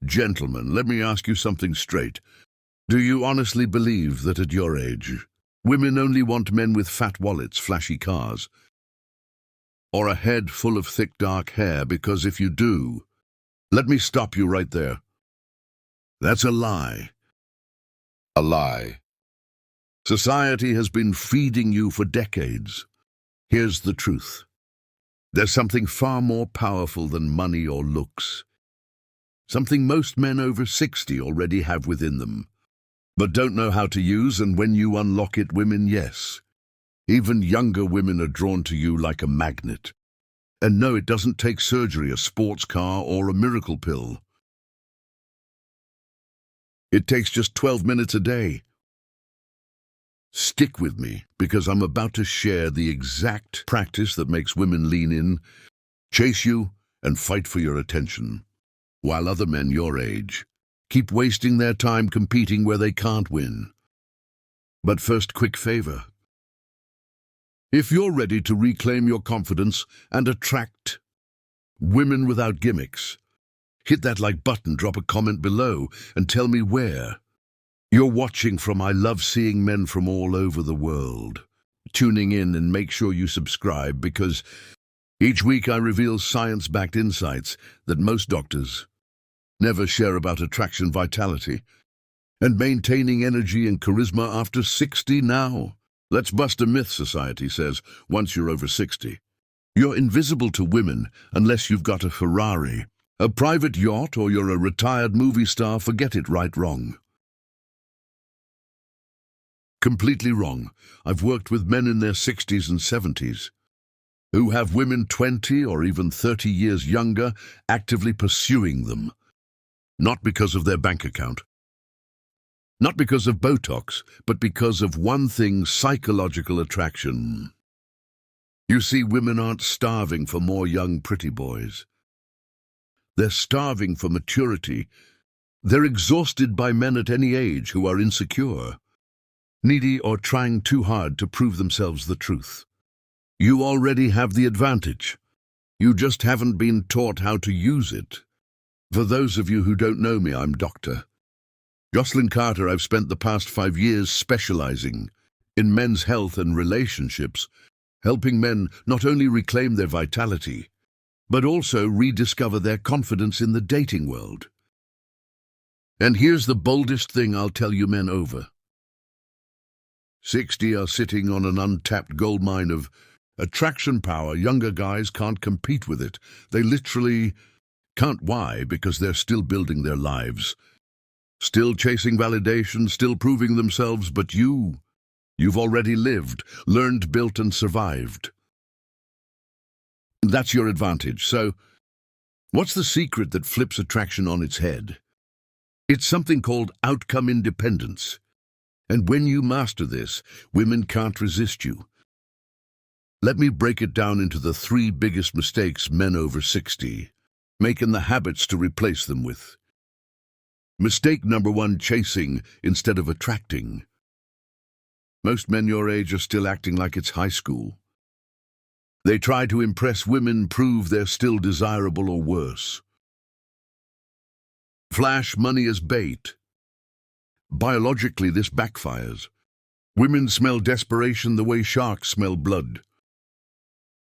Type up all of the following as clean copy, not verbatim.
Gentlemen, let me ask you something straight. Do you honestly believe that at your age, women only want men with fat wallets, flashy cars, or a head full of thick dark hair? Because if you do, let me stop you right there. That's a lie. A lie. Society has been feeding you for decades. Here's the truth. There's something far more powerful than money or looks. Something most men over 60 already have within them, but don't know how to use, and when you unlock it, women, yes. Even younger women are drawn to you like a magnet. And no, it doesn't take surgery, a sports car, or a miracle pill. It takes just 12 minutes a day. Stick with me, because I'm about to share the exact practice that makes women lean in, chase you, and fight for your attention, while other men your age keep wasting their time competing where they can't win. But first, quick favor. If you're ready to reclaim your confidence and attract women without gimmicks, hit that like button, drop a comment below, and tell me where you're watching from. I love seeing men from all over the world tuning in, and make sure you subscribe, because each week I reveal science-backed insights that most doctors never share about attraction, vitality, and maintaining energy and charisma after 60 now. Let's bust a myth. Society says once you're over 60, you're invisible to women unless you've got a Ferrari, a private yacht, or you're a retired movie star. Forget it. Right? Wrong. Completely wrong. I've worked with men in their 60s and 70s who have women 20 or even 30 years younger actively pursuing them, not because of their bank account, not because of Botox, but because of one thing: psychological attraction. You see, women aren't starving for more young, pretty boys. They're starving for maturity. They're exhausted by men at any age who are insecure, needy, or trying too hard to prove themselves the truth. You already have the advantage. You just haven't been taught how to use it. For those of you who don't know me, I'm Dr. Jocelyn Carter. I've spent the past 5 years specializing in men's health and relationships, helping men not only reclaim their vitality, but also rediscover their confidence in the dating world. And here's the boldest thing I'll tell you men over 60 are sitting on an untapped goldmine of attraction power. Younger guys can't compete with it. They literally can't. Why? Because they're still building their lives, still chasing validation, still proving themselves. But you've already lived, learned, built, and survived. That's your advantage. So, what's the secret that flips attraction on its head? It's something called outcome independence. And when you master this, women can't resist you. Let me break it down into the 3 biggest mistakes men over 60 make, and the habits to replace them with. Mistake number 1: chasing instead of attracting. Most men your age are still acting like it's high school. They try to impress women, prove they're still desirable, or worse, flash money as bait. Biologically, this backfires. Women smell desperation the way sharks smell blood.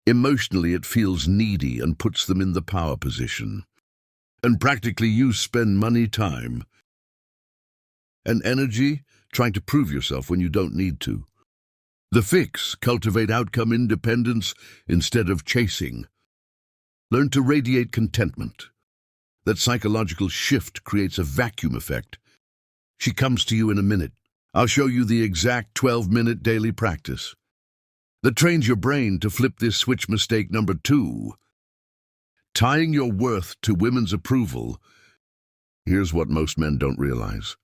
Emotionally, it feels needy and puts them in the power position. And practically, you spend money, time, and energy trying to prove yourself when you don't need to. The fix: cultivate outcome independence instead of chasing. Learn to radiate contentment. That psychological shift creates a vacuum effect. She comes to you in a minute. I'll show you the exact 12-minute daily practice that trains your brain to flip this switch. Mistake number 2: tying your worth to women's approval. Here's what most men don't realize.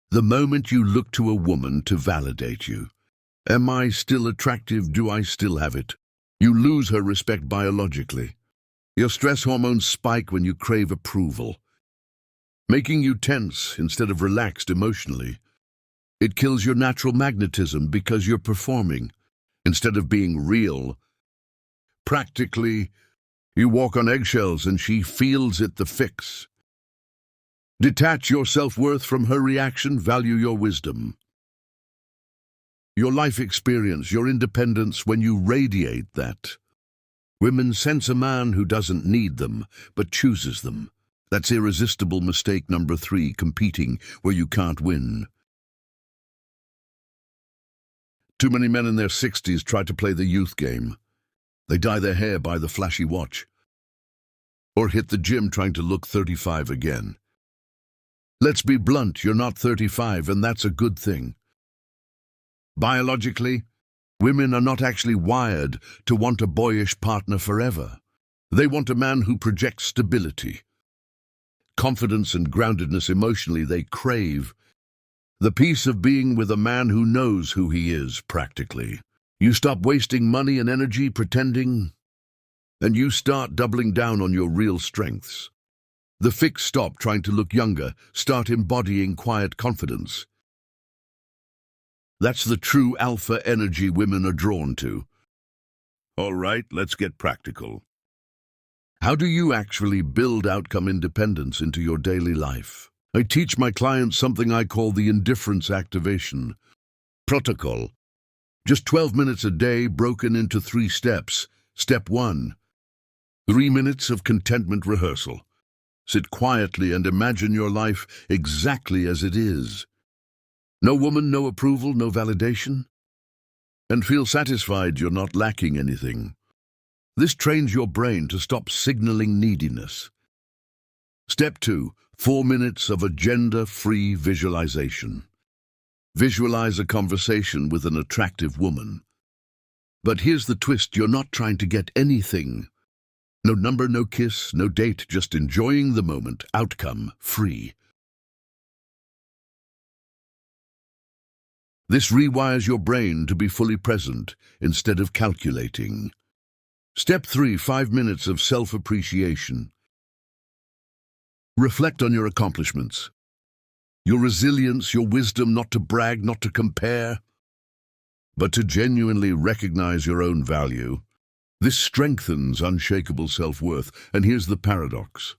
The moment you look to a woman to validate you, am I still attractive? Do I still have it? You lose her respect biologically. Your stress hormones spike when you crave approval, making you tense instead of relaxed emotionally. It kills your natural magnetism because you're performing instead of being real. Practically, you walk on eggshells and she feels it. The fix: Detach your self-worth from her reaction, value your wisdom. Your life experience, your independence. When you radiate that, women sense a man who doesn't need them, but chooses them. That's irresistible mistake number 3, competing where you can't win. Too many men in their 60s try to play the youth game. They dye their hair, buy the flashy watch, or hit the gym trying to look 35 again. Let's be blunt, you're not 35, and that's a good thing. Biologically, women are not actually wired to want a boyish partner forever. They want a man who projects stability, confidence and groundedness. Emotionally, they crave the peace of being with a man who knows who he is, practically. You stop wasting money and energy pretending, and you start doubling down on your real strengths. The fix: stop trying to look younger, start embodying quiet confidence. That's the true alpha energy women are drawn to. All right, let's get practical. How do you actually build outcome independence into your daily life? I teach my clients something I call the indifference activation protocol. Just 12 minutes a day, broken into 3 steps. Step 1, 3 minutes of contentment rehearsal. Sit quietly and imagine your life exactly as it is. No woman, no approval, no validation. And feel satisfied you're not lacking anything. This trains your brain to stop signaling neediness. Step 2, 4 minutes of agenda-free visualization. Visualize a conversation with an attractive woman. But here's the twist: you're not trying to get anything. No number, no kiss, no date, just enjoying the moment, outcome free. This rewires your brain to be fully present instead of calculating. Step 3, 5 minutes of self-appreciation. Reflect on your accomplishments, your resilience, your wisdom, not to brag, not to compare, but to genuinely recognize your own value. This strengthens unshakable self-worth. And here's the paradox: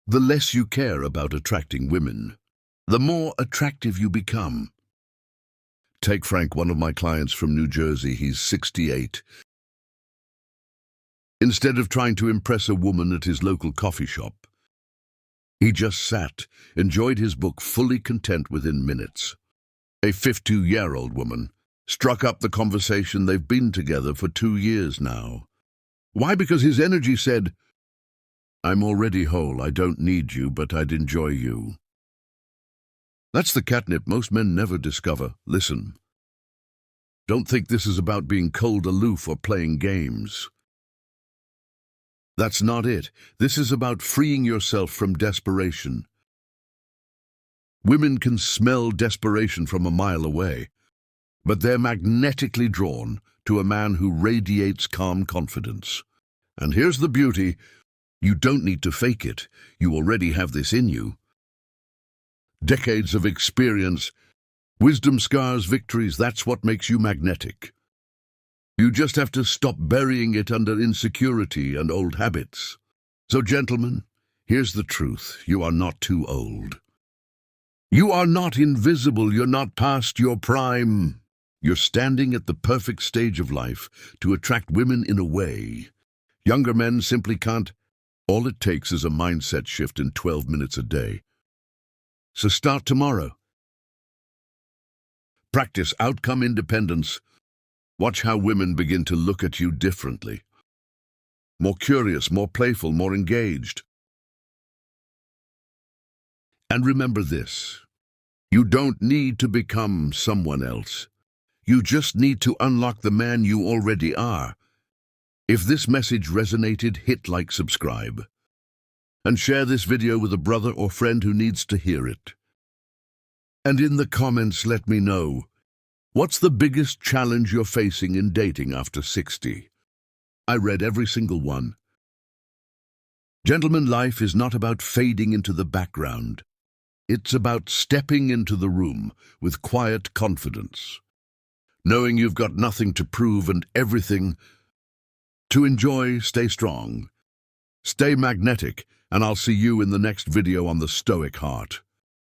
the less you care about attracting women, the more attractive you become. Take Frank, one of my clients from New Jersey. He's 68. Instead of trying to impress a woman at his local coffee shop, he just sat, enjoyed his book, fully content within minutes. A 52-year-old woman struck up the conversation. They've been together for 2 years now. Why? Because his energy said, "I'm already whole, I don't need you, but I'd enjoy you." That's the catnip most men never discover. Listen, don't think this is about being cold, aloof, or playing games. That's not it. This is about freeing yourself from desperation. Women can smell desperation from a mile away, but they're magnetically drawn to a man who radiates calm confidence. And here's the beauty: you don't need to fake it. You already have this in you. Decades of experience, wisdom, scars, victories, that's what makes you magnetic. You just have to stop burying it under insecurity and old habits. So, gentlemen, here's the truth: you are not too old. You are not invisible. You're not past your prime. You're standing at the perfect stage of life to attract women in a way younger men simply can't. All it takes is a mindset shift in 12 minutes a day. So start tomorrow. Practice outcome independence. Watch how women begin to look at you differently. More curious, more playful, more engaged. And remember this: you don't need to become someone else. You just need to unlock the man you already are. If this message resonated, hit like, subscribe, and share this video with a brother or friend who needs to hear it. And in the comments, let me know, what's the biggest challenge you're facing in dating after 60? I read every single one. Gentlemen, life is not about fading into the background. It's about stepping into the room with quiet confidence, knowing you've got nothing to prove and everything to enjoy. Stay strong, stay magnetic, and I'll see you in the next video on the Stoic Heart.